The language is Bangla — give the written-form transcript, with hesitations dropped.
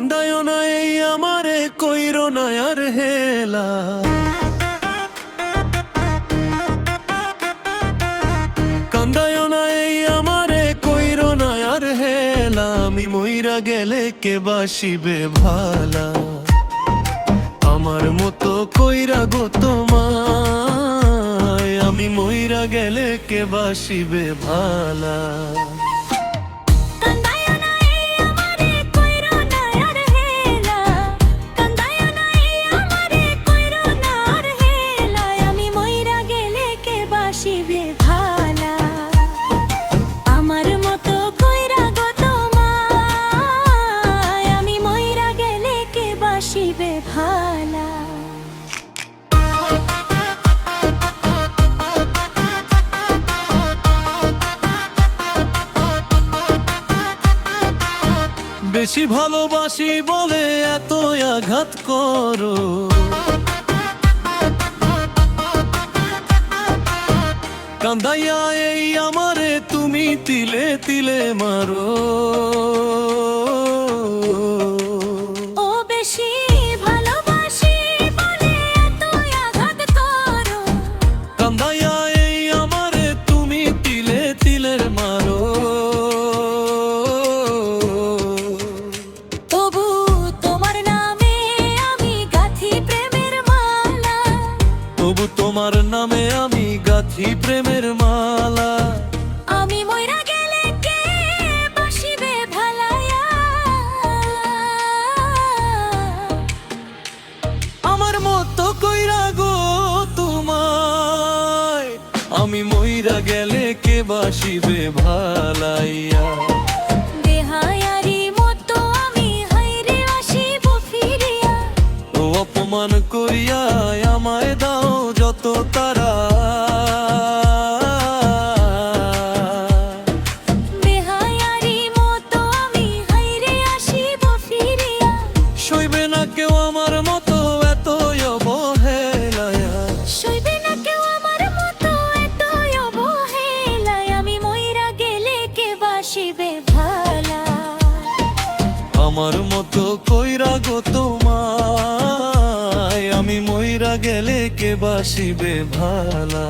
কান্দায় না এই আমারে কইরো না আর হেলা, কান্দায় না এই আমারে কইরো না আর হেলা। আমি মইরা গেলে কে বাসিবে ভালা, আমার মতো কইরা গো তোমায়। আমি মইরা গেলে কে বাসিবে ভালা। বেশি ভালোবাসি বলে এত আঘাত করো, কান্দাইয়া এই আমারে তুমি তিলে তিলে মারো। কান্দাইয়া এই আমারে তুমি তিলে তিলে মারো। তবু তোমার নামে আমি গাঁথি প্রেমের মালা। আমি মইরা গেলে কে বাসিবে ভালায়া, আমার মতো কইরা গো তোমায়। আমি মইরা গেলে কে বাসিবে ভালাইয়া। বেহায়ারি মতো আমি হাইরে আসিব ফিরিয়া, ও অপমান করিয়া আমায় দাও যত তারা। বেহায়ারি মতো আমি হাইরে আসিব ফিরিয়া, সইবে না কেউ আমার মতো এত অবহেলায়া। সইবে না কেউ আমার মতো এত অবহেলায়। আমি মইরা গেলে কে বাসিবে ভালা, আমার মতো কইরা গো তোমায়। আমি মইরা গেলে কে বাসিবে ভালা।